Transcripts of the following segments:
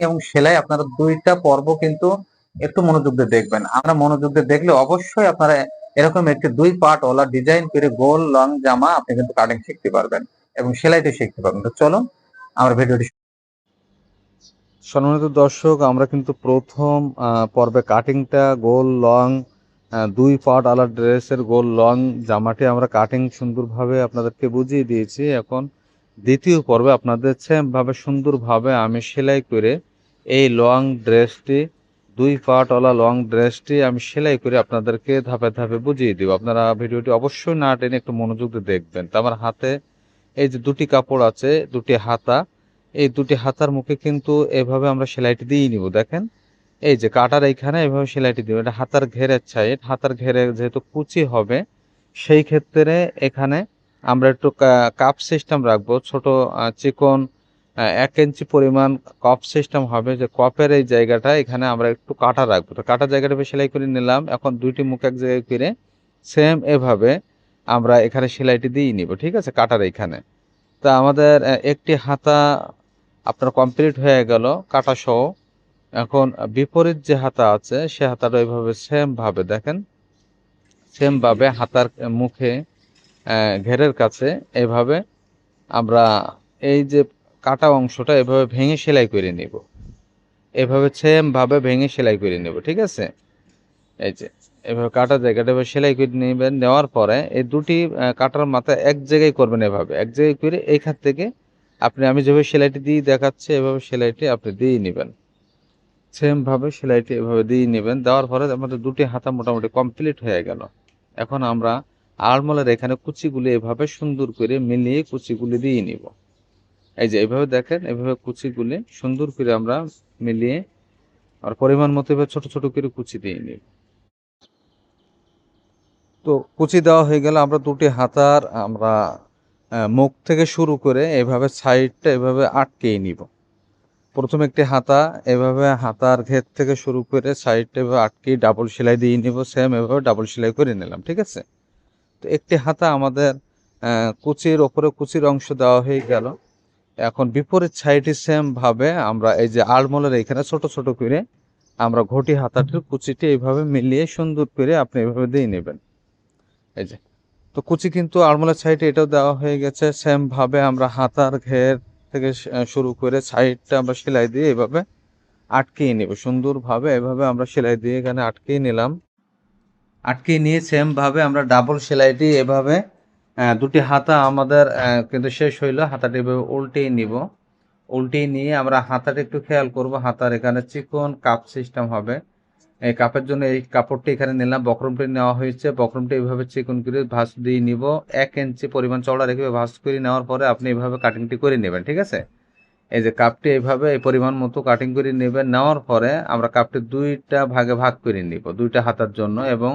এবং সেলাই আপনারা দুইটা পর্ব কিন্তু একটু মনোযোগ দিয়ে দেখবেন। আমরা মনোযোগ দিয়ে দেখলে অবশ্যই আপনারা এরকম একটি দুই পার্ট ওলা ডিজাইন করে গোল লং জামা আপনি কিন্তু কাটিং শিখতে পারবেন এবং সেলাইটা শিখতে পারবেন। তো চলো আমার ভিডিওটি। সম্মানিত দর্শক, আমরা কিন্তু প্রথম পর্বে কাটিংটা গোল লং দুই পার্ট আলা ড্রেসের গোল লং জামাটি আমরা কাটিং সুন্দরভাবে আপনাদেরকে বুঝিয়ে দিয়েছি। এখন দ্বিতীয় পর্বে আপনাদের সেমভাবে সুন্দরভাবে আমি সেলাই করে এই লং ড্রেসটি দুই পার্টওয়ালা লং ড্রেসটি আমি সেলাই করে আপনাদেরকে ধাপে ধাপে বুঝিয়ে দিব। আপনারা ভিডিওটি অবশ্যই না টেনে একটু মনোযোগ দিয়ে দেখবেন। তো আমার হাতে এই যে দুটি কাপড় আছে, দুটি হাতা, এই দুটি হাতার মুখে কিন্তু এভাবে আমরা সেলাইটি দিয়ে নিব। দেখেন এই যে কাটার এইখানে এভাবে সেলাইটি দিব। এটা হাতার ঘেরের সাইড, হাতার ঘেরে যেহেতু কুচি হবে সেই ক্ষেত্রে এখানে আমরা একটু কাপ সিস্টেম রাখবো। ছোট চিকন 1 ইঞ্চি পরিমাণ কপ সিস্টেম হবে, যে কপের এই জায়গাটা এখানে আমরা একটু কাটা রাখবো। তো কাটার জায়গাটা সেলাই করে নিলাম। এখন দুইটি মুখ এক জায়গায় করে সেম এভাবে আমরা এখানে সেলাইটি দিয়ে নিব। ঠিক আছে, কাটার এইখানে। তা আমাদের একটি হাতা আপনার কমপ্লিট হয়ে গেল কাটা সহ। এখন বিপরীত যে হাতা আছে সে হাতাটা এইভাবে সেম ভাবে দেখেন, সেম ভাবে হাতার মুখে ঘেরের কাছে এভাবে আমরা এই যে কাটা অংশটা এভাবে ভেঙে সেলাই করে নিব। এভাবে সেম ভাবে ভেঙে সেলাই করে নেব। ঠিক আছে, এই যে এভাবে কাটা জায়গাটা এভাবে সেলাই করে নেবেন। নেওয়ার পরে এই দুটি কাটার মাথা এক জায়গায় করবেন, এভাবে এক জায়গায় করে এইখান থেকে আমি যেভাবে সেলাইটি দিয়ে দেখাচ্ছি এভাবে সেলাইটি আপনি দিয়ে নেবেন। সেম ভাবে সেলাইটি এভাবে দিয়ে নেবেন। দেওয়ার পরে আমাদের দুটি হাতা মোটামুটি কমপ্লিট হয়ে গেল। এখন আমরা আড়মোলের এখানে কুচিগুলি এভাবে সুন্দর করে মিলিয়ে কুচিগুলি দিয়ে নিব। এই যে এভাবে দেখেন, এভাবে কুচিগুলি সুন্দর করে আমরা মিলিয়ে আর পরিমাণ মতো এভাবে ছোট ছোট করে কুচি দিয়ে নিব। তো কুচি দেওয়া হয়ে গেলে আমরা দুটি হাতার মুখ থেকে শুরু করে এভাবে সাইডটা এভাবে আটকেই নিব। প্রথম একটি হাতা এভাবে হাতার ঘের থেকে শুরু করে সাইডটা এভাবে আটকে ডাবল সেলাই দিয়ে নিব। সেম এভাবে ডাবল সেলাই করে নিলাম। ঠিক আছে, তো একটি হাতা আমাদের কুচির ওপরে কুচির অংশ দেওয়া হয়ে গেল। এখন বিপরীত সাইডে সেম ভাবে আমরা এই যে আলমোলের এখানে ছোট ছোট করে আমরা ঘটি হাতাটির কুচিটি এইভাবে মিলিয়ে সুন্দর করে আপনি এভাবে দিয়ে নেবেন। এই যে তো কুচি কিন্তু আলমোলের সাইডে এটাও দেওয়া হয়ে গেছে। সেম ভাবে আমরা হাতার ঘের থেকে শুরু করে সাইডটা আমরা সেলাই দিয়ে এভাবে আটকিয়ে নেব সুন্দরভাবে। এভাবে আমরা সেলাই দিয়ে এখানে আটকিয়ে নিলাম। আটকিয়ে নিয়ে সেম ভাবে আমরা ডাবল সেলাইটি এভাবে দুটি হাতা আমাদের কিন্তু শেষ হইলো। হাতাটি এভাবে উল্টিয়ে নিব। উল্টিয়ে নিয়ে আমরা হাতাটা একটু খেয়াল করব। হাতার এখানে চিকন কাপ সিস্টেম হবে। এই কাপের জন্য এই কাপড়টি এখানে নিলাম, বক্রমটি নেওয়া হয়েছে। বক্রমটি এইভাবে চিকন করে ভাঁজ দিয়ে নিব। 1 ইঞ্চি পরিমাণ চওড়া রেখে ভাঁজ করে নেওয়ার পরে আপনি এইভাবে কাটিংটি করে নেবেন। ঠিক আছে, এই যে কাপটি এইভাবে এই পরিমাণ মতো কাটিং করে নেবেন। নেওয়ার পরে আমরা কাপটি দুইটা ভাগে ভাগ করে নিব দুইটা হাতার জন্য, এবং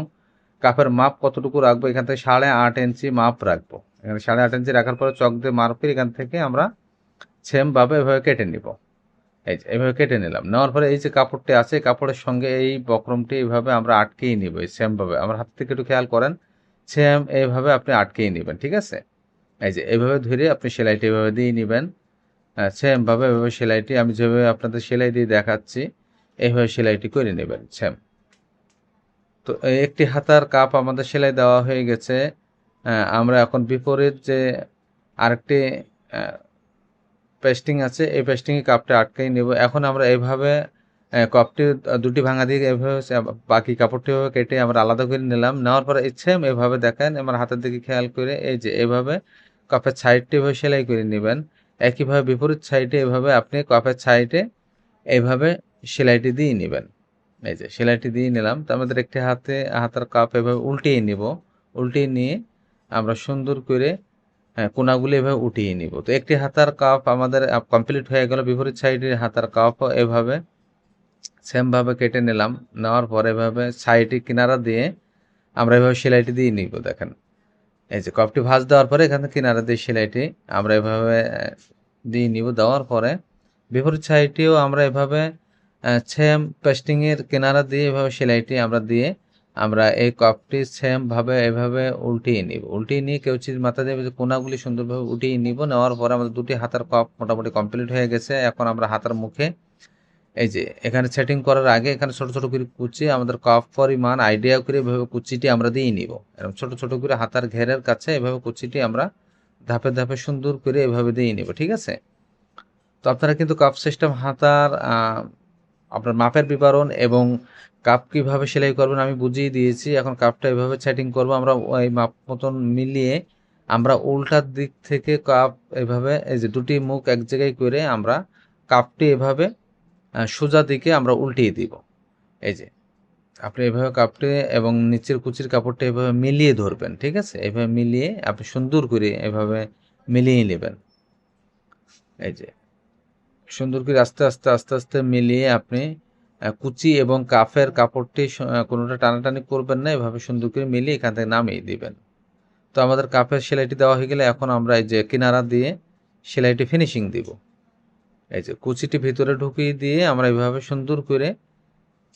কাপের মাপ কতটুকু রাখবো এখান থেকে 8.5 ইঞ্চি মাপ রাখবো। এখানে 8.5 ইঞ্চি রাখার পরে চক দিয়ে মার্ক করে এখান থেকে আমরা সেম ভাবে এভাবে কেটে নিব। এই যে এভাবে কেটে নিলাম। নেওয়ার পরে এই যে কাপড়টি আছে কাপড়ের সঙ্গে এই বক্রমটি এইভাবে আমরা আটকেই নিব। সেম ভাবে আমার হাত থেকে একটু খেয়াল করেন, সেম এইভাবে আপনি আটকেই নেবেন। ঠিক আছে, এই যে এইভাবে ধরে আপনি সেলাইটি এভাবে দিয়ে নেবেন। সেম ভাবে এভাবে সেলাইটি আমি যেভাবে আপনাদের সেলাই দিয়ে দেখাচ্ছি এইভাবে সেলাইটি করে নেবেন সেম। তো এই একটি হাতার কাপ আমাদের সেলাই দেওয়া হয়ে গেছে। আমরা এখন বিপরীত যে আরেকটি পেস্টিং আছে এই পেস্টিংয়ে কাপটা আটকাই নেব। এখন আমরা এইভাবে কাপটি দুটি ভাঙা দিয়ে এভাবে বাকি কাপড়টি কেটে আমরা আলাদা করে নিলাম। নেওয়ার পরে সেম এভাবে দেখেন আমার হাতের দিকে খেয়াল করে এই যে এভাবে কাপের সাইডটি এভাবে সেলাই করে নেবেন। একইভাবে বিপরীত সাইডে এভাবে আপনি কাপের সাইডে এইভাবে সেলাইটি দিয়ে নেবেন। এই যে সেলাইটি দিয়ে নিলাম। তো আমাদের একটি হাতার কাপ এভাবে উল্টিয়ে নিব। উল্টিয়ে নিয়ে আমরা সুন্দর করে কোনাগুলি এভাবে উঠিয়ে নিব। তো একটি হাতার কাপ আমাদের কমপ্লিট হয়ে গেল। বিপরীত সাইডের হাতার কাপ এভাবে সেম ভাবে কেটে নিলাম। নেওয়ার পরে এভাবে সাইডে কিনারা দিয়ে আমরা এভাবে সেলাইটি দিয়ে নিব। দেখেন এই যে কাপটি ভাঁজ দেওয়ার পরে এখানে কিনারা দিয়ে সেলাইটি আমরা এভাবে দিয়ে নিব। দেওয়ার পরে বিপরীত সাইডটিও আমরা এভাবে সেম পেস্টিংয়ের কিনারা দিয়ে এভাবে সেলাইটি আমরা দিয়ে আমরা এই কাপটি সেম ভাবে এভাবে উল্টিয়ে নিব। উল্টিয়ে নিয়ে কেউচির মাথা দিয়ে কোনাগুলি সুন্দরভাবে উঠিয়ে নিব। নেওয়ার পরে আমাদের দুটি হাতার কাপ মোটামুটি কমপ্লিট হয়ে গেছে। এখন আমরা হাতার মুখে এই যে এখানে সেটিং করার আগে এখানে ছোট ছোট করে কুচি আমাদের কাপ পরিমাণ আইডিয়া করে এভাবে কুচিটি আমরা দিয়ে নিব। এরকম ছোট ছোট করে হাতার ঘেরের কাছে এভাবে কুচিটি আমরা ধাপে ধাপে সুন্দর করে এভাবে দিয়ে নিব, ঠিক আছে? তো আপনারা কিন্তু কাপ সিস্টেম হাতার আপনার মাপের বিবরণ এবং কাপ কিভাবে সেলাই করবেন আমি বুঝিয়ে দিয়েছি। এখন কাপটা এভাবে সেটিং করব আমরা ওই মাপ মতন মিলিয়ে আমরা উল্টার দিক থেকে কাপ এভাবে এই যে দুটি মুখ এক জায়গায় করে আমরা কাপটি এভাবে সোজা দিকে আমরা উল্টিয়ে দিব। এই যে আপনি এভাবে কাপটি এবং নিচের কুচির কাপড়টা এভাবে মিলিয়ে ধরবেন, ঠিক আছে? এভাবে মিলিয়ে আপনি সুন্দর করে এভাবে মিলিয়ে নেবেন। এই যে সুন্দর করে আস্তে আস্তে আস্তে আস্তে মিলিয়ে আপনি কুচি এবং কাফের কাপড়টি কোনোটা টানাটানি করবেন না, এভাবে সুন্দর করে মিলিয়ে এখান থেকে নামিয়ে দিবেন। তো আমাদের কাপের সেলাইটি দেওয়া হয়ে গেলে এখন আমরা এই যে কিনারা দিয়ে সেলাইটি ফিনিশিং দিব। এই যে কুচিটি ভিতরে ঢুকিয়ে দিয়ে আমরা এভাবে সুন্দর করে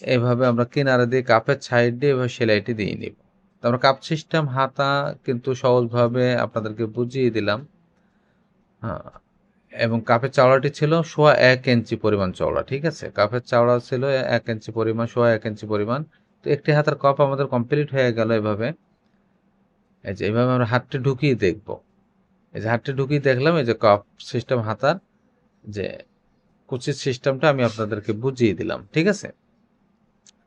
এভাবে আমরা কিনারা দিয়ে কাপের সাইড দিয়ে এভাবে সেলাইটি দিয়ে নিব। তো আমরা কাপ সিস্টেম হাতা কিন্তু সহজভাবে আপনাদেরকে বুঝিয়ে দিলাম। হ্যাঁ, এবং কাপের চওড়াটি ছিল 1.25 ইঞ্চি পরিমাণ চওড়া, ঠিক আছে? কাপের চওড়া ছিল 1 ইঞ্চি পরিমাণ, 1.25 ইঞ্চি পরিমাণ। তো একটি হাতার কাপ আমাদের কমপ্লিট হয়ে গেল এভাবে। এই যে এভাবে আমরা হাতটি ঢুকিয়ে দেখব। এই যে হাতটি ঢুকিয়ে দেখলাম এই যে কাপ সিস্টেম হাতার যে কুচির সিস্টেমটা আমি আপনাদেরকে বুঝিয়ে দিলাম, ঠিক আছে?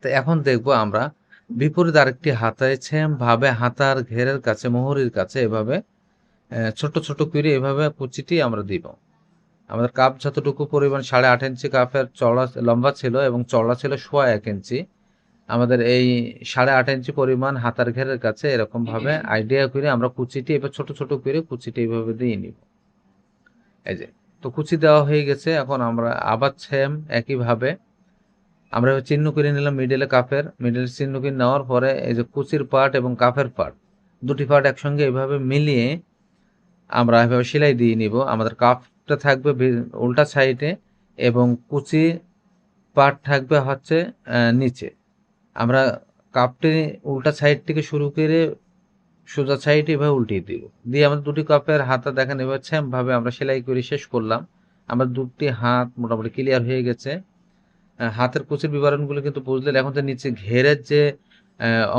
তো এখন দেখব আমরা বিপরীত আরেকটি হাতায় সেম ভাবে হাতার ঘেরের কাছে মোহরির কাছে এভাবে ছোট ছোট করে এভাবে কুচিটি আমরা দিব। আমাদের কাপ যতটুকু পরিমাণ 8.5 ইঞ্চি কাপের চওড়া লম্বা ছিল এবং চওড়া ছিল 1.25 ইঞ্চি। আমাদের এই 8.5 ইঞ্চি পরিমাণ হাতার ঘেরের কাছে এরকম ভাবে আইডিয়া করে আমরা কুচিটি এবার ছোট ছোট করে কুচিটি এইভাবে দিয়ে নিব। এই যে তো কুচি দেওয়া হয়ে গেছে। এখন আমরা আবার সেম একইভাবে আমরা এবার চিহ্ন করে নিলাম মিডলে কাপের, মিডল চিহ্ন করে নেওয়ার পরে এই যে কুচির পার্ট এবং কাপের পার্ট দুটি পার্ট একসঙ্গে এভাবে মিলিয়ে আমরা এভাবে সেলাই দিয়ে নিব। আমাদের কাপটা থাকবে উল্টা সাইডে এবং কুচি পার্ট থাকবে হচ্ছে নিচে। আমরা কাপটি উল্টা সাইড থেকে শুরু করে সোজা সাইডে এভাবে উল্টিয়ে দিব। দিয়ে আমাদের দুটি কাপের হাতা দেখেন এবার সেমভাবে আমরা সেলাই করে শেষ করলাম। আমার দুটি হাত মোটামুটি ক্লিয়ার হয়ে গেছে। হাতের কুচির বিবরণগুলো কিন্তু বুঝলেন। এখন তো নিচে ঘেরের যে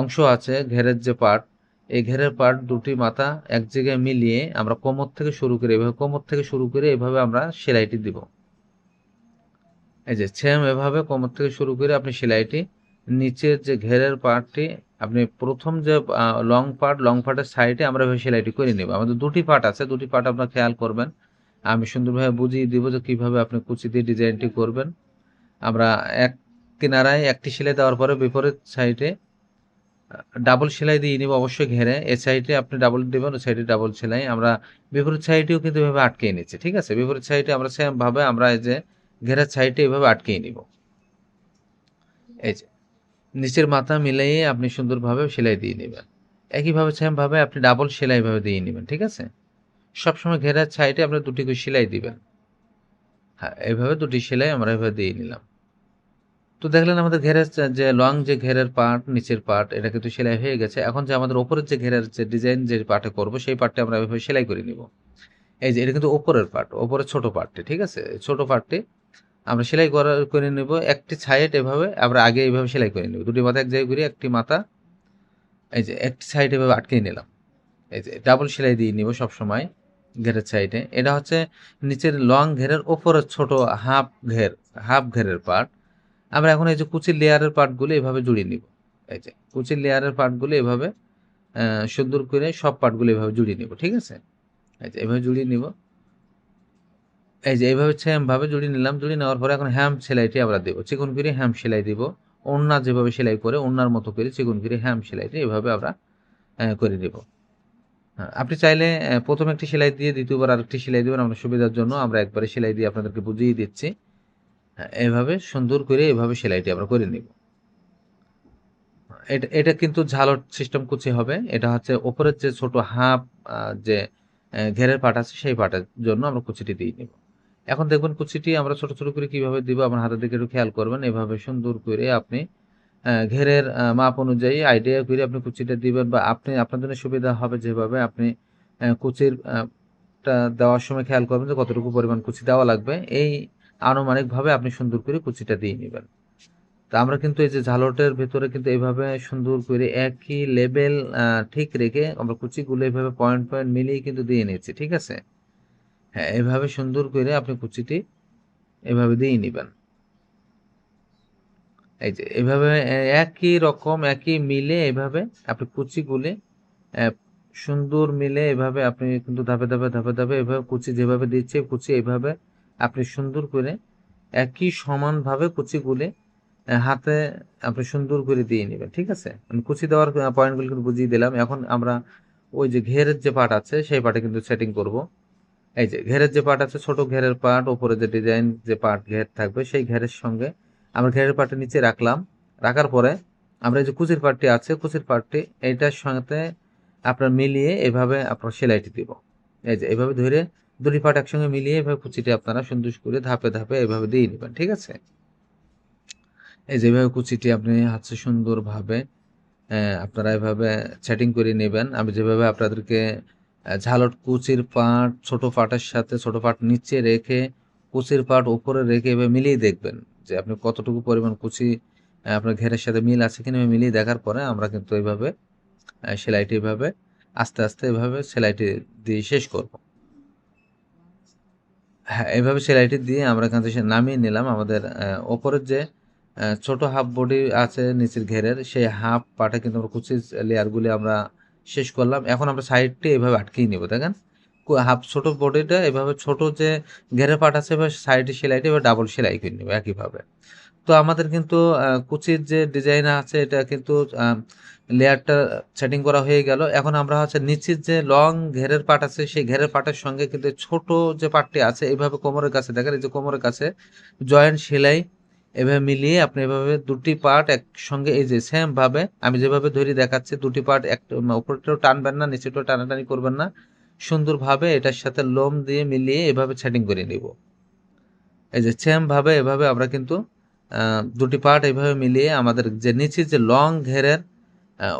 অংশ আছে, ঘেরের যে পার্ট, এই ঘেরের পার্ট দুটি মাথা এক জায়গায় মিলিয়ে আমরা কোমর থেকে শুরু করে এভাবে কোমর থেকে শুরু করে এভাবে আমরা সেলাইটি দিব। এই যে সেম এভাবে কোমর থেকে শুরু করে আপনি সেলাইটি নিচের যে ঘেরের পার্টটি আপনি প্রথম যে লং পার্টের সাইডে আমরা এভাবে সেলাইটি করে নেব। আমাদের দুটি পার্ট আছে, দুটি পার্ট আপনারা খেয়াল করবেন। আমি সুন্দরভাবে বুঝিয়ে দিব যে কিভাবে আপনি কুচি দিয়ে ডিজাইনটি করবেন। আমরা এক কিনারায় একটি সেলাই দেওয়ার পরে বিপরীত সাইডে ডাবল সেলাই দিয়ে নিব অবশ্যই ঘেরে। এ সাইডে আপনি ডাবল দিবেন, ও সাইডে ডাবল সেলাই। আমরা বিপরীত সাইডেও কিন্তু এভাবে আটকিয়ে নিচ্ছি, ঠিক আছে? বিপরীত সাইডে আমরা সেম ভাবে আমরা এই যে ঘেরের সাইডে এভাবে আটকিয়ে নিব। এই যে নিচের মাথা মিলিয়ে আপনি সুন্দরভাবে সেলাই দিয়ে নেবেন। একইভাবে সেম ভাবে আপনি ডাবল সেলাই ভাবে দিয়ে নেবেন, ঠিক আছে? সবসময় ঘেরের সাইডে আপনি দুটি করে সেলাই দিবেন। হ্যাঁ, এইভাবে দুটি সেলাই আমরা এভাবে দিয়ে নিলাম। তো দেখলেন আমাদের ঘেরের যে লং যে ঘেরের পার্ট, নিচের পার্ট এটা কিন্তু সেলাই হয়ে গেছে। এখন যে আমাদের উপরের যে ঘেরের যে ডিজাইন যে পার্টে করব সেই পার্টটা আমরা এভাবে সেলাই করে নিব। এই যে এটা কিন্তু উপরের পার্ট, উপরের ছোট পার্টটি, ঠিক আছে? ছোট পার্টটি আমরা সেলাই করে নেব। একটি সাইড এভাবে আমরা আগে এইভাবে সেলাই করে নেব। দুটি মাথা এক জায়গায় ঘুরিয়ে একটি মাথা এই যে একটি সাইড এভাবে আটকে নিলাম। এই যে ডাবল সেলাই দিয়ে নিব সবসময় ঘেরের সাইডে। এটা হচ্ছে নিচের লং ঘেরের ওপরের ছোট হাফ ঘেরের পার্ট। আমরা এখন এই যে কুচির লেয়ারের পার্টগুলো এভাবে জুড়িয়ে নিব। এই যে কুচির লেয়ারের পার্টগুলো এভাবে সুন্দর করে সব পার্টগুলো এভাবে জুড়িয়ে নিব, ঠিক আছে? এই যে এভাবে জুড়িয়ে নিব। এই যে এইভাবে সেমভাবে জুড়িয়ে নিলাম। জুড়িয়ে নেওয়ার পরে এখন হ্যাম সেলাইটি আমরা দেব। চিকন করে হ্যাম সেলাই দিব। ওড়না যেভাবে সেলাই করে ওড়নার মতো করে চিকন করে হ্যাম সেলাইটি এভাবে আমরা করে দেব। হ্যাঁ, আপনি চাইলে ১ম একটি সেলাই দিয়ে ২য় বার আরেকটি সেলাই দিবেন আপনার সুবিধার জন্য। আমরা একবারে সেলাই দিয়ে আপনাদেরকে বুঝিয়ে দিচ্ছি। হ্যাঁ, এভাবে সুন্দর করে এভাবে সেলাইটি আমরা করে নিব। এটা কিন্তু ঝালর সিস্টেম কুচি হবে। এটা হচ্ছে উপরের যে ছোট হাফ যে ঘেরের পার্ট আছে সেই পার্টের জন্য আমরা কুচিটি দিয়ে নিব। এখন দেখবেন কুচিটি আমরা ছোট ছোট করে কিভাবে দিব আমার হাতের দিকে একটু খেয়াল করবেন। এভাবে সুন্দর করে আপনি ঘেরের মাপ অনুযায়ী আইডিয়া করে আপনি কুচিটা দিবেন বা আপনি আপনার জন্য সুবিধা হবে যেভাবে আপনি কুচির টা দেওয়ার সময় খেয়াল করবেন যে কতটুকু পরিমাণ কুচি দেওয়া লাগবে। এই আনুমানিকভাবে আপনি সুন্দর করে কুচিটা দিয়ে নেবেন। তো আমরা কিন্তু এই যে ঝালটের ভেতরে কিন্তু এইভাবে সুন্দর করে একই লেভেল ঠিক রেখে আমরা কুচিগুলো এইভাবে পয়েন্ট পয়েন্ট মিলিয়ে কিন্তু দিয়ে নিচ্ছি, ঠিক আছে? হ্যাঁ, এভাবে সুন্দর করে আপনি কুচিটি এভাবে দিয়ে নিবেন। এই যে এভাবে একই রকম একই মিলে এভাবে আপনি কুচিগুলি সুন্দর মিলে এভাবে আপনি কিন্তু ধাপে ধাপে এভাবে কুচি যেভাবে দিচ্ছে কুচি এভাবে আপনি সুন্দর করে একই সমানভাবে কুচিগুলি হাতে আপনি সুন্দর করে দিয়ে নেবেন, ঠিক আছে? আমি কুচি দেওয়ার পয়েন্টগুলো কিন্তু বুঝিয়ে দিলাম। এখন আমরা ওই যে ঘেরের যে পার্ট আছে সেই পার্টে কিন্তু সেটিং করব। এই যে ঘেরের যে পার্ট আছে, ছোট ঘেরের পার্ট, উপরে যে ডিজাইন যে পার্ট ঘের থাকবে সেই ঘেরের সঙ্গে আমরা ঘেরের পার্টটা নিচে রাখলাম। রাখার পরে আমরা এই যে কুচির পার্টটি আছে, কুচির পার্টটি এইটার সাথে আপনার মিলিয়ে এভাবে আপনার সেলাইটি দিব। এই যে এভাবে ধরে দুটি পার্ট একসঙ্গে মিলিয়ে এভাবে কুচিটি আপনারা সুন্দর করে ধাপে ধাপে এভাবে দিয়ে নেবেন, ঠিক আছে? এই যে এভাবে কুচিটি আপনি হাতে সুন্দরভাবে আপনারা এভাবে সেটিং করে নেবেন। আমি যেভাবে আপনাদেরকে ঝালট কুচির পাট ছোট পাটের সাথে ছোট পাট নিচে রেখে কুচির পাট উপরে রেখে এভাবে মিলিয়ে দেখবেন যে আপনি কতটুকু পরিমাণ কুচি আপনার ঘেরের সাথে মিল আছে কিনা মিলিয়ে দেখার পরে আমরা কিন্তু এইভাবে সেলাইটি এভাবে আস্তে আস্তে এভাবে সেলাইটি দিয়ে শেষ করব। হ্যাঁ, এভাবে সেলাইটি দিয়ে আমরা এখান থেকে নামিয়ে নিলাম। আমাদের ওপরের যে ছোট হাফ বডি আছে নিচের ঘেরের সেই হাফ পার্টে কিন্তু আমরা কুচির লেয়ারগুলি আমরা শেষ করলাম। এখন আমরা সাইডটি এভাবে আটকিয়ে নেব, দেখেন? হাফ ছোট বডিটা এভাবে ছোট যে ঘেরের পার্ট আছে এবার সাইডে সেলাইটি এবার ডাবল সেলাই করে নেব একইভাবে। তো আমাদের কিন্তু কুচির যে ডিজাইন আছে এটা কিন্তু লেয়ারটা সেটিং করা হয়ে গেল। এখন আমরা হচ্ছে নিচের যে লং ঘেরের পার্ট আছে সেই ঘেরের পার্টের সঙ্গে কিন্তু ছোট যে পার্টটি আছে এইভাবে কোমরের কাছে দেখেন, এই যে কোমরের কাছে জয়েন্ট সেলাই এভাবে মিলিয়ে আপনি এভাবে দুটি পার্ট একসঙ্গে এই যে সেম ভাবে আমি যেভাবে ধরে দেখাচ্ছি দুটি পার্ট একটা উপরটাও টানবেন না, নিচেটাও টানাটানি করবেন না, সুন্দরভাবে এটার সাথে লোম দিয়ে মিলিয়ে এভাবে সেটিং করে নিব। এই যে সেম ভাবে এভাবে আমরা কিন্তু দুটি পার্ট এইভাবে মিলিয়ে আমাদের যে নিচে যে লং ঘেরের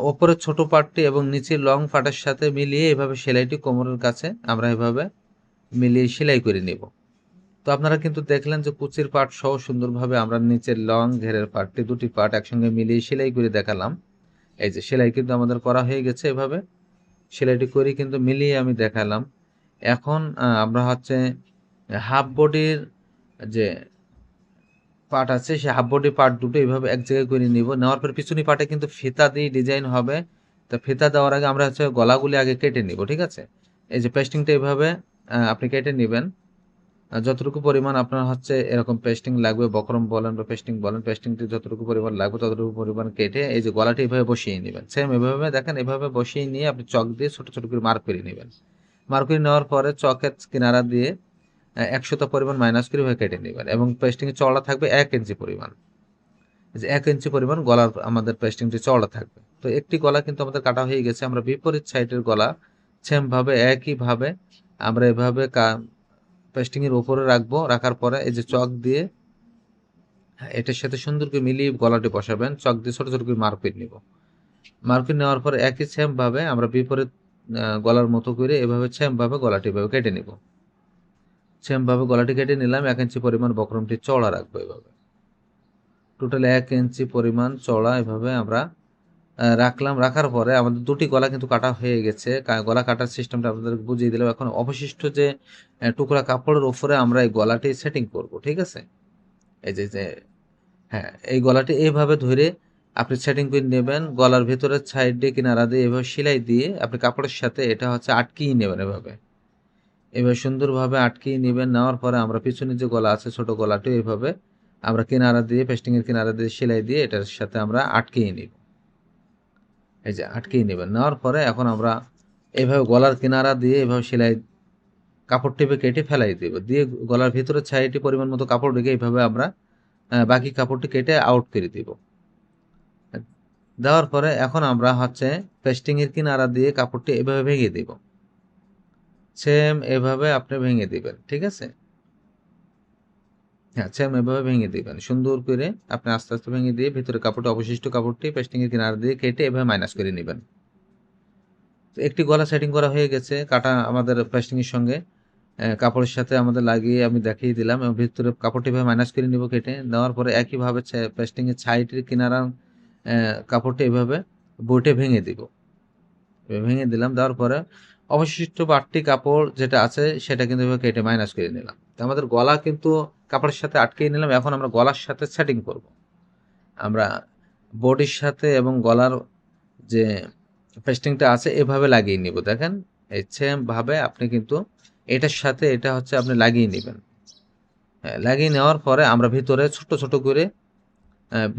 ওপরের ছোট পার্টটি এবং নিচে লং পার্টের সাথে মিলিয়ে এভাবে সেলাইটি কোমরের কাছে আমরা এভাবে মিলিয়ে সেলাই করে নিব। তো আপনারা কিন্তু দেখলেন যে কুচির পার্ট সহ সুন্দরভাবে আমরা নিচের লং ঘেরের পার্টটি দুটি পার্ট একসঙ্গে মিলিয়ে সেলাই করে দেখালাম। এই যে সেলাই কিন্তু আমাদের করা হয়ে গেছে, এভাবে সেলাইটি করে কিন্তু মিলিয়ে আমি দেখালাম। এখন আমরা হচ্ছে হাফ বডির যে পার্ট আছে সেই হাফ বডি পার্ট দুটো এইভাবে এক জায়গায় করে নিব। নেওয়ার পর পিছনি পার্টে কিন্তু ফিতা দিয়ে ডিজাইন হবে। তো ফিতা দেওয়ার আগে আমরা হচ্ছে গলাগুলি আগে কেটে নিব, ঠিক আছে? এই যে পেস্টিংটা এইভাবে আপনি কেটে নেবেন। যতটুকু পরিমাণ আপনার হচ্ছে এরকম পেস্টিং লাগবে, বক্রম বলেন বা পেস্টিং বলেন, পেস্টিংটি যতটুকু পরিমাণ লাগবে ততটুকু পরিমাণ কেটে এই যে গলাটি এভাবে বসিয়ে নেবেন। সেম এভাবে দেখেন, এভাবে বসিয়ে নিয়ে আপনি চক দিয়ে ছোট ছোট করে মার্ক করে নেবেন। মার্ক করে নেওয়ার পরে চকের কিনারা দিয়ে 100 পরিমাণ মাইনাস করে এভাবে কেটে নেবেন এবং পেস্টিংয়ের চওড়া থাকবে 1 ইঞ্চি পরিমাণ। যে 1 ইঞ্চি পরিমাণ গলার আমাদের পেস্টিংটি চওড়া থাকবে। তো একটি গলা কিন্তু আমাদের কাটা হয়ে গেছে। আমরা বিপরীত সাইডের গলা সেম ভাবে একইভাবে আমরা এভাবে পেস্টিং এর উপরে রাখবো। রাখার পরে এই যে চক দিয়ে এটার সাথে সুন্দর করে মিলিয়ে গলাটি বসাবেন। চক দিয়ে ছোট ছোট করে মার্ক করে নিব। মার্ক করে নেওয়ার পরে একই সেম ভাবে আমরা বিপরীত গলার মতো করে এভাবে সেম ভাবে গলাটি এভাবে কেটে নিব। সেম ভাবে গলাটি কেটে নিলাম। 1 ইঞ্চি পরিমাণ বক্রমটি চওড়া রাখবো এভাবে। টোটাল 1 ইঞ্চি পরিমাণ চওড়া এভাবে আমরা রাখলাম। রাখার পরে আমাদের দুটি গলা কিন্তু কাটা হয়ে গেছে। গলা কাটার সিস্টেমটা আপনাদেরকে বুঝিয়ে দিলাম। এখন অবশিষ্ট যে টুকরা কাপড়ের উপরে আমরা এই গলাটি সেটিং করব, ঠিক আছে? এই যে হ্যাঁ, এই গলাটি এইভাবে ধরে আপনি সেটিং করে নেবেন। গলার ভেতরের সাইডে কিনারা দিয়ে এভাবে সেলাই দিয়ে আপনি কাপড়ের সাথে এটা হচ্ছে আটকিয়ে নেবেন এভাবে। এভাবে সুন্দরভাবে আটকিয়ে নেবেন। নেওয়ার পরে আমরা পিছনে যে গলা আছে ছোট গলাটি এইভাবে আমরা কিনারা দিয়ে পেস্টিং এর কিনারা দিয়ে সেলাই দিয়ে এটার সাথে আমরা আটকিয়ে নিব। এই যে আটকিয়ে নেবেন। নেওয়ার পরে এখন আমরা এইভাবে গলার কিনারা দিয়ে এভাবে সেলাই কাপড় টেপে কেটে ফেলাই দেব। দিয়ে গলার ভেতরের সাইডে পরিমাণ মতো কাপড় রেখে এইভাবে আমরা বাকি কাপড়টি কেটে আউট করে দিব। দেওয়ার পরে এখন আমরা হচ্ছে পেস্টিং এর কিনারা দিয়ে কাপড়টি এভাবে ভেঙে দিব। সেম এভাবে আপনি ভেঙে দিবেন, ঠিক আছে? হ্যাঁ, সেম এভাবে ভেঙে দিবেন। সুন্দর করে আপনি আস্তে আস্তে ভেঙে দিয়ে ভিতরে কাপড়টি অবশিষ্ট কাপড়টি পেস্টিং এর কিনারা দিয়ে কেটে এভাবে মাইনাস করে নেবেন। তো একটি গলা সেটিং করা হয়ে গেছে কাটা আমাদের পেস্টিং এর সঙ্গে। কাপড়ের সাথে আমাদের লাগিয়ে আমি দেখিয়ে দিলাম এবং ভিতরে কাপড়টি এভাবে মাইনাস করে নিব কেটে নেওয়ার পরে একইভাবে পেস্টিংয়ের সাইডের কিনারা কাপড়টি এভাবে বোটে ভেঙে দিব। ভেঙে দিলাম, দেওয়ার পরে অবশিষ্ট বাড়তি কাপড় যেটা আছে সেটা কিন্তু এভাবে কেটে মাইনাস করে নিলাম। তো আমাদের গলা কিন্তু কাপড়ের সাথে আটকে নিলাম। এখন আমরা গলার সাথে সেটিং করব। আমরা বডির সাথে এবং গলার যে পেস্টিংটা আছে এভাবে লাগিয়ে নিব। দেখেন এই সেম ভাবে আপনি কিন্তু এটার সাথে এটা হচ্ছে আপনি লাগিয়ে নেবেন। হ্যাঁ, লাগিয়ে নেওয়ার পরে আমরা ভিতরে ছোট ছোট করে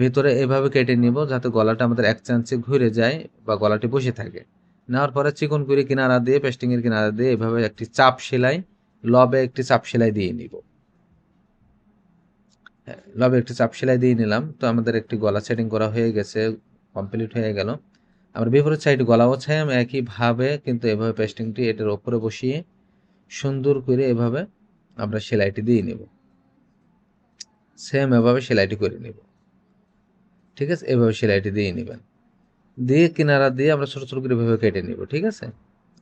ভিতরে এভাবে কেটে নিব যাতে গলাটা আমাদের এক চান্সে ঘুরে যায় বা গলাটি বসে থাকে। নেওয়ার পরে চিকন করে কিনারা দিয়ে পেস্টিংয়ের কিনারা দিয়ে এভাবে একটি চাপ সেলাই, লবে একটি চাপ সেলাই দিয়ে নিব। হ্যাঁ, লবে একটি চাপ সেলাই দিয়ে নিলাম। তো আমাদের একটি গলা সেটিং করা হয়ে গেছে, কমপ্লিট হয়ে গেল। আমরা বিপরীত সাইড গলাও সেম একইভাবে কিন্তু এভাবে পেস্টিংটি এটার ওপরে বসিয়ে সুন্দর করে এভাবে আমরা সেলাইটি দিয়ে নিব। সেম এভাবে সেলাইটি করে নিব। ঠিক আছে, এভাবে সেলাইটি দিয়ে নেবেন। দিয়ে কিনারা দিয়ে আমরা ছোট ছোট করে এভাবে কেটে নিব। ঠিক আছে,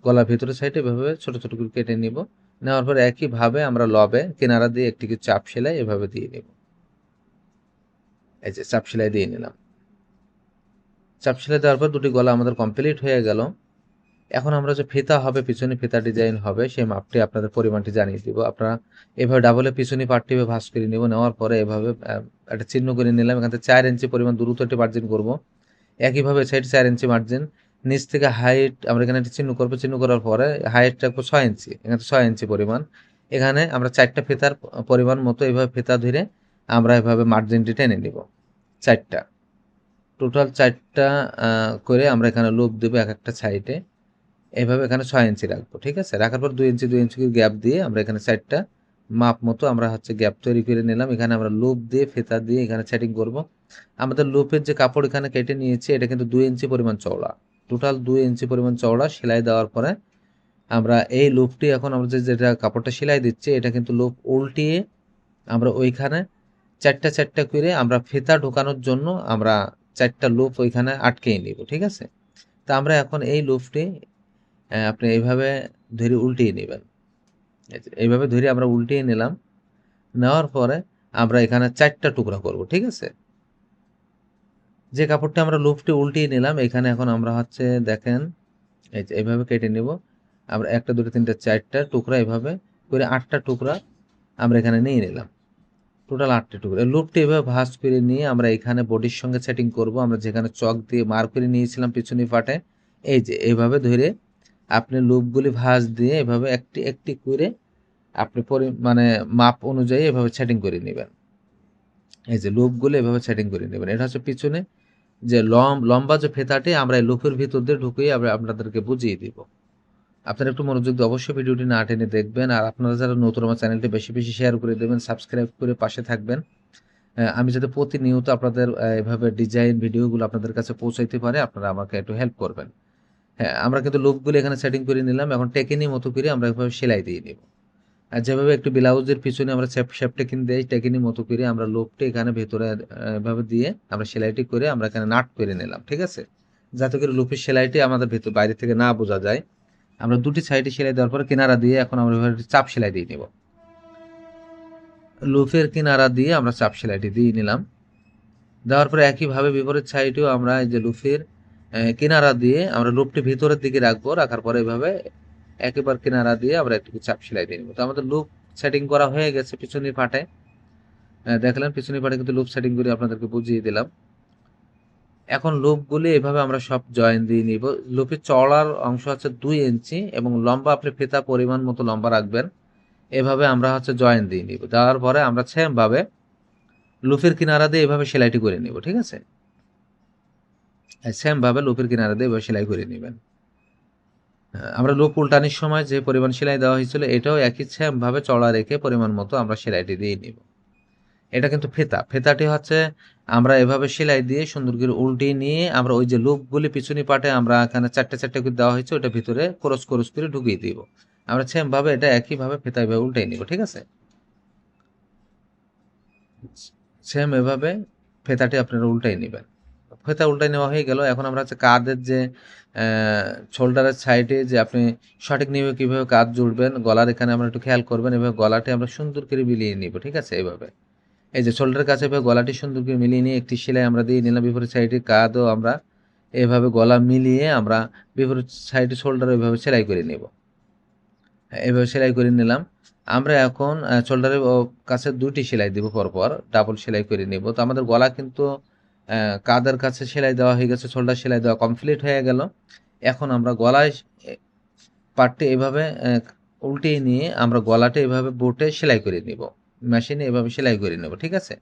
গলার ভিতরের সাইডে এভাবে ছোট ছোট করে কেটে নিব। নেওয়ার পরে একইভাবে আমরা লবে কিনারা দিয়ে একটি চাপ সেলাই এভাবে দিয়ে নিব। এই যে চাপ সেলাই দিয়ে নিলাম। চাপ সেলাই দেওয়ার পর দুটি গলা আমাদের কমপ্লিট হয়ে গেল। এখন আমরা যে ফিতা হবে, পিছনে ফিতা ডিজাইন হবে, সেই মাপটি আপনাদের পরিমাণটি জানিয়ে দিব। আপনারা এভাবে ডাবলের পিছনে পার্টটি ভাঁজ করে নিব। নেওয়ার পরে এভাবে একটা চিহ্ন করে নিলাম। এখান থেকে 4 ইঞ্চি পরিমাণ দূরত্ব একটি মার্জিন করব। একইভাবে সাইড 4 ইঞ্চি মার্জিন, নিচ থেকে হাইট আমরা এখানে একটা চিহ্ন করবো। চিহ্ন করার পরে হাইট রাখবো 6 ইঞ্চি, এখানে 6 ইঞ্চি পরিমাণ। এখানে আমরা 4টা ফিতার পরিমাণ মতো এভাবে ফিতা ধরে আমরা এভাবে মার্জিনটি টেনে নিব। 4টা টোটাল 4টা করে আমরা এখানে লুপ দেবো এক একটা সাইডে। এভাবে এখানে 6 ইঞ্চি রাখবো। ঠিক আছে, রাখার পর 2 ইঞ্চি 2 ইঞ্চি গ্যাপ দিয়ে আমরা এখানে 4টা মাপ মতো আমরা হচ্ছে গ্যাপ তৈরি করে নিলাম। এখানে আমরা লুপ দিয়ে ফিতা দিয়ে এখানে সেটিং করব। আমাদের লুপের যে কাপড় এখানে কেটে নিয়েছি এটা কিন্তু 2 ইঞ্চি পরিমাণ চওড়া, টোটাল 2 ইঞ্চি পরিমাণ চওড়া। সেলাই দেওয়ার পরে আমরা এই লুপটি এখন আমরা যেটা কাপড়টা সেলাই দিচ্ছি এটা কিন্তু লুপ উল্টিয়ে আমরা ওইখানে 4টা করে আমরা ফিতা ঢোকানোর জন্য আমরা 4টা লুপ ওইখানে আটকেই নিব। ঠিক আছে, তা আমরা এখন এই লুপটি আপনি এইভাবে ধরে উল্টিয়ে নেবেন। এইভাবে ধরে আমরা উল্টিয়ে নিলাম। নেওয়ার পরে আমরা এখানে 4টা টুকরা করব। ঠিক আছে, যে কাপড়টা আমরা লুপটি উল্টিয়ে নিলাম এখানে এখন আমরা হচ্ছে দেখেন এই যে এইভাবে কেটে নিব। আমরা 1টা 2টা 3টা 4টা টুকরা এভাবে করে 8টা টুকরা আমরা এখানে নিয়ে নিলাম। টোটাল 8টা টুকরা লুপটি এভাবে ভাঁজ করে নিয়ে আমরা এখানে বডির সঙ্গে সেটিং করব। আমরা যেখানে চক দিয়ে মার্ক করে নিয়েছিলাম পিছনি পাটে, এই যে এইভাবে ধরে আপনি লুপগুলি ভাঁজ দিয়ে এভাবে একটি একটি করে আপনি মানে মাপ অনুযায়ী এভাবে সেটিং করে নেবেন। এই যে লুপগুলো এভাবে সেটিং করে নেবেন। এটা হচ্ছে পিছনে যে লম্বা যে ফেতাটি আমরা এই লুপের ভিতর দিয়ে ঢুকিয়ে আমরা আপনাদেরকে বুঝিয়ে দিব। আপনারা একটু মনোযোগ দিয়ে অবশ্যই ভিডিওটি না টেনে দেখবেন। আর আপনারা যারা নতুন আমার চ্যানেলটি বেশি বেশি শেয়ার করে দেবেন, সাবস্ক্রাইব করে পাশে থাকবেন। আমি যাতে প্রতিনিয়ত আপনাদের এভাবে ডিজাইন ভিডিওগুলো আপনাদের কাছে পৌঁছাইতে পারে আপনারা আমাকে একটু হেল্প করবেন। হ্যাঁ, আমরা কিন্তু লুপগুলো এখানে সেটিং করে নিলাম। এখন টেকিনি মতো করে আমরা এভাবে সেলাই দিয়ে নিব। আর যেভাবে একটু ব্লাউজের পিছনে আমরা শেপ টেকিং দেই, টেকিনি মতো করে আমরা লুপটি এখানে ভেতরে এভাবে দিয়ে আমরা সেলাইটি করে আমরা এখানে নাট করে নিলাম। ঠিক আছে, যাতে করে লুপের সেলাইটি আমাদের ভেতর বাইরে থেকে না বোঝা যায়। আমরা দুটি সাইডে সেলাই দেওয়ার পরে কিনারা দিয়ে এখন আমরা এভাবে চাপ সেলাই দিয়ে নিব। লুপের কিনারা দিয়ে আমরা চাপ সেলাইটি দিয়ে নিলাম। দেওয়ার পরে একইভাবে বিপরীত সাইডেও আমরা এই যে লুপের কিনারা দিয়ে আমরা লুপটি ভিতরের দিকে রাখবো। রাখার পরে এভাবে একেবারে কিনারা দিয়ে আমরা একটু চাপ সেলাই দিয়ে নিব। তো আমাদের লুপ সেটিং করা হয়ে গেছে পিছনের পাটে। দেখলেন পিছনের পাটে কিন্তু লুপ সেটিং করে আপনাদেরকে বুঝিয়ে দিলাম। এখন লুপগুলি এভাবে আমরা সব জয়েন দিয়ে নিব। লুপের চওড়ার অংশ হচ্ছে 2 ইঞ্চি এবং লম্বা আপনি ফিতা পরিমাণ মতো লম্বা রাখবেন। এভাবে আমরা হচ্ছে জয়েন দিয়ে নিব। দেওয়ার পরে আমরা সেম ভাবে লুপের কিনারা দিয়ে এভাবে সেলাইটি করে নিব। ঠিক আছে, সেম ভাবে লুপের কিনারা দিয়ে এভাবে সেলাই করে নেবেন। আমরা লুপ উল্টানোর সময় যে পরিমাণ সেলাই দেওয়া হয়েছিল এটাও একই সেম ভাবে চওড়া রেখে পরিমাণ মতো আমরা সেলাইটি দিয়ে নিব। এটা কিন্তু ফেতাটি হচ্ছে আমরা এভাবে সেলাই দিয়ে সুন্দর করে উল্টিয়ে নিয়ে আমরা ওই যে লুপগুলি পিছনি পাটে আমরা এখানে 4টা করে দেওয়া হয়েছে ওটা ভিতরে ক্রস করে ঢুকিয়ে দিব। আমরা সেম ভাবে এটা একইভাবে ফেতা এভাবে উল্টাই নিব। ঠিক আছে, সেম এভাবে ফেতাটি আপনারা উল্টাই নেবেন। ফিতা উল্টাই নেওয়া হয়ে গেল। এখন আমরা হচ্ছে কাঁধের যে শোল্ডারের সাইডে যে আপনি সঠিক নিয়মে কিভাবে কাঁধ জুড়বেন, গলার এখানে আমরা একটু খেয়াল করবেন। এভাবে গলাটি আমরা সুন্দর করে মিলিয়ে নিব, ঠিক আছে? এভাবে এই যে শোল্ডারের কাছে এভাবে গলাটি সুন্দর করে মিলিয়ে নিয়ে একটি সেলাই আমরা দিয়ে নিলাম। বিপরীত সাইডে কাঁধও আমরা এভাবে গলা মিলিয়ে আমরা বিপরীত সাইডে শোল্ডার এভাবে সেলাই করে নেব। এভাবে সেলাই করে নিলাম। আমরা এখন শোল্ডারের কাছে ২ টি সেলাই দিব পরপর, ডাবল সেলাই করে নেব। তো আমাদের গলা কিন্তু কাঁধের কাছে সেলাই দেওয়া হয়ে গেছে, শোল্ডার সেলাই দেওয়া কমপ্লিট হয়ে গেল। এখন আমরা গলায় পার্টটি এভাবে উল্টিয়ে নিয়ে আমরা গলাটা এভাবে বোটে সেলাই করে নিব। মেশিনে এভাবে সেলাই করে নেব, ঠিক আছে?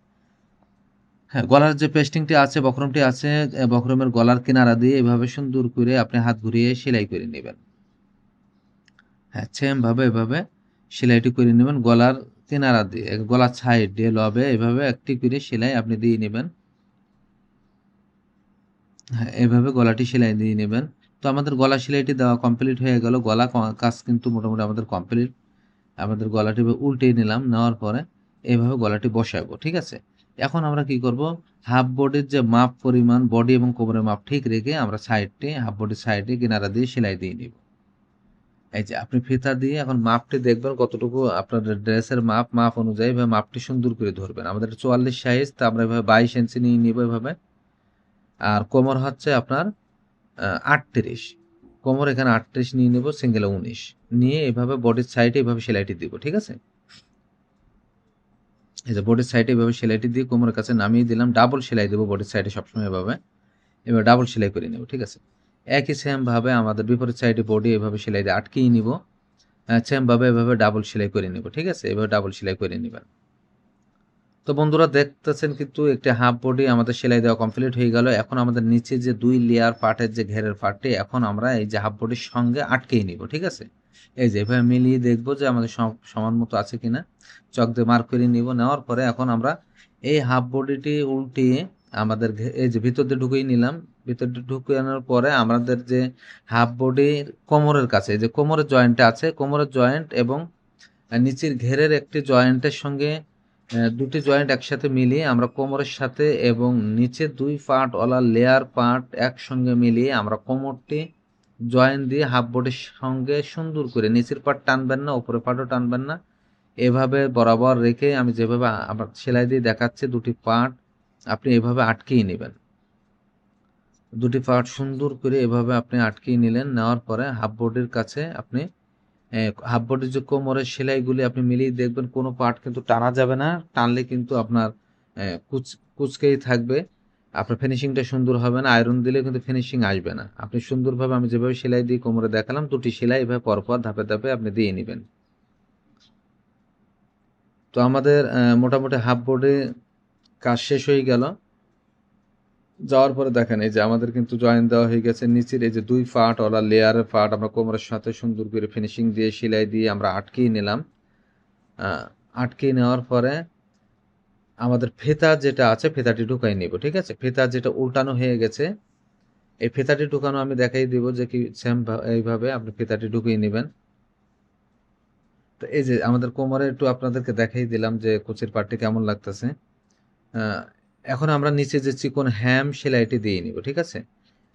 হ্যাঁ, গলার যে পেস্টিংটি আছে, বক্রমটি আছে, বক্রমের গলার কিনারা দিয়ে এভাবে সুন্দর করে আপনি হাত ঘুরিয়ে সেলাই করে নেবেন। হ্যাঁ, সেম ভাবে এভাবে সেলাইটি করে নেবেন গলার কিনারা দিয়ে, গলার সাইড দিয়ে লবে এভাবে একটি করে সেলাই আপনি দিয়ে নেবেন। হ্যাঁ, এভাবে গলাটি সেলাই দিয়ে নেবেন। তো আমাদের গলা সেলাইটি দেওয়া কমপ্লিট হয়ে গেল। গলা কাজ কিন্তু মোটামুটি আমাদের কমপ্লিট। আমাদের গলাটি উল্টিয়ে নিলাম, নেওয়ার পরে এভাবে গলাটি বসাবো, ঠিক আছে? এখন আমরা কি করব, হাফ বডির যে মাপ পরিমাণ, বডি এবং কোমরের মাপ ঠিক রেখে আমরা সাইডটি হাফ বডির সাইডে কিনারা দিয়ে সেলাই দিয়ে নিব। এই যে আপনি ফিতা দিয়ে এখন মাপটি দেখবেন কতটুকু আপনার ড্রেসের মাপ অনুযায়ী এভাবে মাপটি সুন্দর করে ধরবেন। আমাদের 44 সাইজ, তো আমরা এভাবে 22 ইঞ্চি নিয়ে নিব এভাবে। আর কোমর হচ্ছে আপনার 38, কোমর এখানে 38 নিয়ে নেব, সিঙ্গেলে 19 নিয়ে এভাবে বডির সাইডে এভাবে সেলাইটি দিব, ঠিক আছে? এই যে বডির সাইডে এভাবে সেলাইটি দিয়ে কোমরের কাছে নামিয়ে দিলাম, ডাবল সেলাই দেবো বডির সাইডে সবসময় এভাবে। এবার ডাবল সেলাই করে নেব, ঠিক আছে? একই সেম ভাবে আমাদের বিপরীত সাইডে বডি এভাবে সেলাই দিয়ে আটকিয়ে নিব। সেম ভাবে এভাবে ডাবল সেলাই করে নেব, ঠিক আছে? এভাবে ডাবল সেলাই করে নেবেন। তো বন্ধুরা দেখতেছেন কিন্তু একটি হাফ বডি আমাদের সেলাই দেওয়া কমপ্লিট হয়ে গেল। এখন আমাদের নিচে যে 2 লেয়ার পার্টের যে ঘেরের পার্টটি এখন আমরা এই যে হাফ বডির সঙ্গে আটকিয়ে নিব, ঠিক আছে? এই যে এভাবে মিলিয়ে দেখব যে আমাদের সমান মতো আছে কিনা, চক দিয়ে মার্ক করে নিব। নেওয়ার পরে এখন আমরা এই হাফ বডিটি উল্টিয়ে আমাদের এই যে ভিতর দিয়ে ঢুকিয়ে নিলাম। ভিতর দিয়ে ঢুকানোর পরে আমাদের যে হাফ বডির কোমরের কাছে যে কোমরের জয়েন্টটা আছে, কোমরের জয়েন্ট এবং নিচের ঘেরের একটি জয়েন্টের সঙ্গে দুটি জয়েন্ট একসাথে মিলিয়ে আমরা কোমরের সাথে এবং নিচে 2 পার্ট ওলা লেয়ার পার্ট একসঙ্গে মিলিয়ে আমরা কোমরটি জয়েন্ট দিয়ে হাফ বডির সঙ্গে সুন্দর করে নিচের পার্ট টানবেন না, উপরের পার্টও টানবেন না, এভাবে বরাবর রেখে আমি যেভাবে আমার সেলাই দিয়ে দেখাচ্ছি দুটি পার্ট আপনি এভাবে আটকিয়ে নেবেন। দুটি পার্ট সুন্দর করে এভাবে আপনি আটকিয়ে নিলেন। নেওয়ার পরে হাফ বডির কাছে আপনি হাফ বডির যে কোমরের সেলাইগুলি আপনি মিলিয়ে দেখবেন কোনো পার্ট কিন্তু টানা যাবে না। টানলে কিন্তু আপনার কুঁচকেই থাকবে। আপনার ফিনিশিংটা সুন্দর হবে না। আয়রন দিলে কিন্তু ফিনিশিং আসবে না। আপনি সুন্দরভাবে আমি যেভাবে সেলাই দিয়ে কোমরে দেখালাম, 2 টি সেলাই এভাবে পরপর ধাপে, ধাপে আপনি দিয়ে নিবেন। তো আমাদের মোটামুটি হাফ বডি কাজ শেষ হয়ে গেল। যাওয়ার পরে দেখেন এই যে আমাদের কিন্তু জয়েন দেওয়া হয়ে গেছে। নিচের এই যে 2 পার্ট ওলা লেয়ারের পার্ট আমরা কোমরের সাথে সুন্দর করে ফিনিশিং দিয়ে সেলাই দিয়ে আমরা আটকিয়ে নিলাম। আটকিয়ে নেওয়ার পরে আমাদের ফিতা যেটা আছে ফিতাটি ঢুকাই নিব, ঠিক আছে? ফিতা যেটা উল্টানো হয়ে গেছে, এই ফিতাটি ঢুকানো আমি দেখাই দিব যে কি সেম এইভাবে আপনি ফিতাটি ঢুকিয়ে নেবেন। তো এই যে আমাদের কোমরে একটু আপনাদেরকে দেখাই দিলাম যে কুচির পাটটি কেমন লাগতেছে। এখন আমরা নিচে যে চিকন হ্যাম সেলাইটি দিয়ে নিব, ঠিক আছে?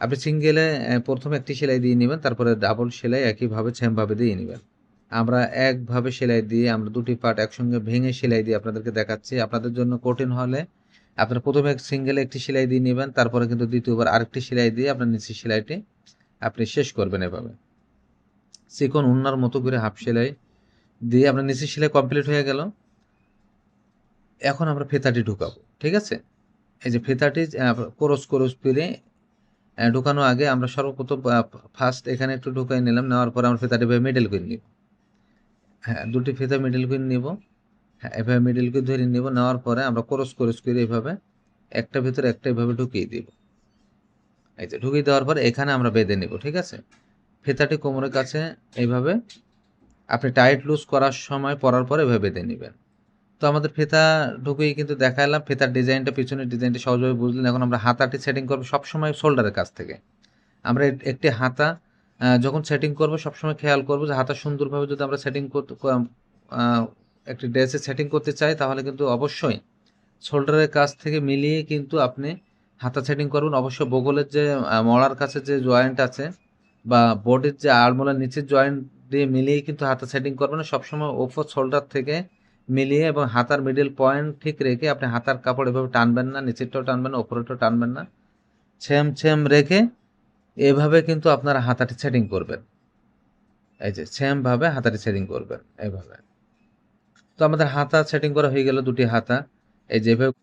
আপনি সিঙ্গেলে প্রথমে একটি সেলাই দিয়ে নেবেন, তারপরে ডাবল সেলাই একইভাবে সেম ভাবে দিয়ে নেবেন। আমরা একভাবে সেলাই দিয়ে আমরা 2 টি পার্ট একসঙ্গে ভেঙে সেলাই দিয়ে আপনাদেরকে দেখাচ্ছি। আপনাদের জন্য কঠিন হলে আপনারা প্রথমে সিঙ্গেলে একটি সেলাই দিয়ে নেবেন, তারপরে কিন্তু দ্বিতীয়বার আরেকটি সেলাই দিয়ে আপনার নিচের সেলাইটি আপনি শেষ করবেন এভাবে। চিকন ওড়নার মতো করে হাফ সেলাই দিয়ে আপনার নিচের সেলাই কমপ্লিট হয়ে গেল। এখন আমরা ফিতাটি ঢুকাবো, ঠিক আছে? এই যে ফিতাটি ক্রস করে ঢুকানোর আগে আমরা সর্বপ্রথম ফার্স্ট এখানে একটু ঢুকাই নিলাম। নেওয়ার পরে আমরা ফিতাটি এভাবে মিডল করে নিব। হ্যাঁ, 2 টি ফিতা মিডল করে নিব। হ্যাঁ, এভাবে মিডল করে ধরে নিব। নেওয়ার পরে আমরা ক্রস করে এভাবে একটা ভিতরে একটা এভাবে ঢুকিয়ে দিব। এই যে ঢুকিয়ে দেওয়ার পরে এখানে আমরা বেঁধে নিব, ঠিক আছে? ফিতাটি কোমরের কাছে এইভাবে আপনি টাইট লুজ করার সময় পরার পরে এভাবে বেঁধে নিবেন। তো আমাদের ফিতা ঢুকিয়ে কিন্তু দেখালাম ফিতার ডিজাইনটা, পিছনের ডিজাইনটা সহজভাবে বুঝলেন। এখন আমরা হাতাটি সেটিং করব সবসময় শোল্ডারের কাছ থেকে। আমরা একটি হাতা যখন সেটিং করব সবসময় খেয়াল করব যে হাতা সুন্দরভাবে যদি আমরা সেটিং করতে একটি ড্রেসে সেটিং করতে চাই তাহলে কিন্তু অবশ্যই শোল্ডারের কাছ থেকে মিলিয়ে কিন্তু আপনি হাতা সেটিং করবেন অবশ্যই বগলের যে মলার কাছে যে জয়েন্ট আছে বা বডির যে আড়মোলার নিচের জয়েন্ট দিয়ে মিলিয়ে কিন্তু হাতা সেটিং করবেন না। সবসময় ওপর শোল্ডার থেকে মিলিয়ে এবং হাতার মিডল পয়েন্ট ঠিক রেখে আপনি হাতার কাপড় এভাবে টানবেন না, নিচেরটাও টানবেন না, ওপরেরটাও টানবেন না, সেম রেখে এভাবে কিন্তু আপনারা হাতাটি সেটিং করবেন। এই যে সেম ভাবে হাতাটি সেটিং করবেন এইভাবে। তো আমাদের হাতা সেটিং করা হয়ে গেল, দুটি হাতা এই যেভাবে।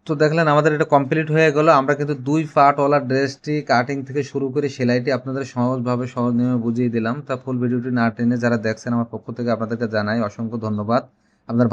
তো দেখলেন আমাদের এটা কমপ্লিট হয়ে গেল। আমরা কিন্তু 2 পার্ট ওয়ালা ড্রেসটি কাটিং থেকে শুরু করে সেলাইটি আপনাদের সহজভাবে সহজ নিয়মে বুঝিয়ে দিলাম। তা ফুল ভিডিওটি না টেনে যারা দেখছেন আমার পক্ষ থেকে আপনাদেরকে জানাই অসংখ্য ধন্যবাদ। আপনার ভালো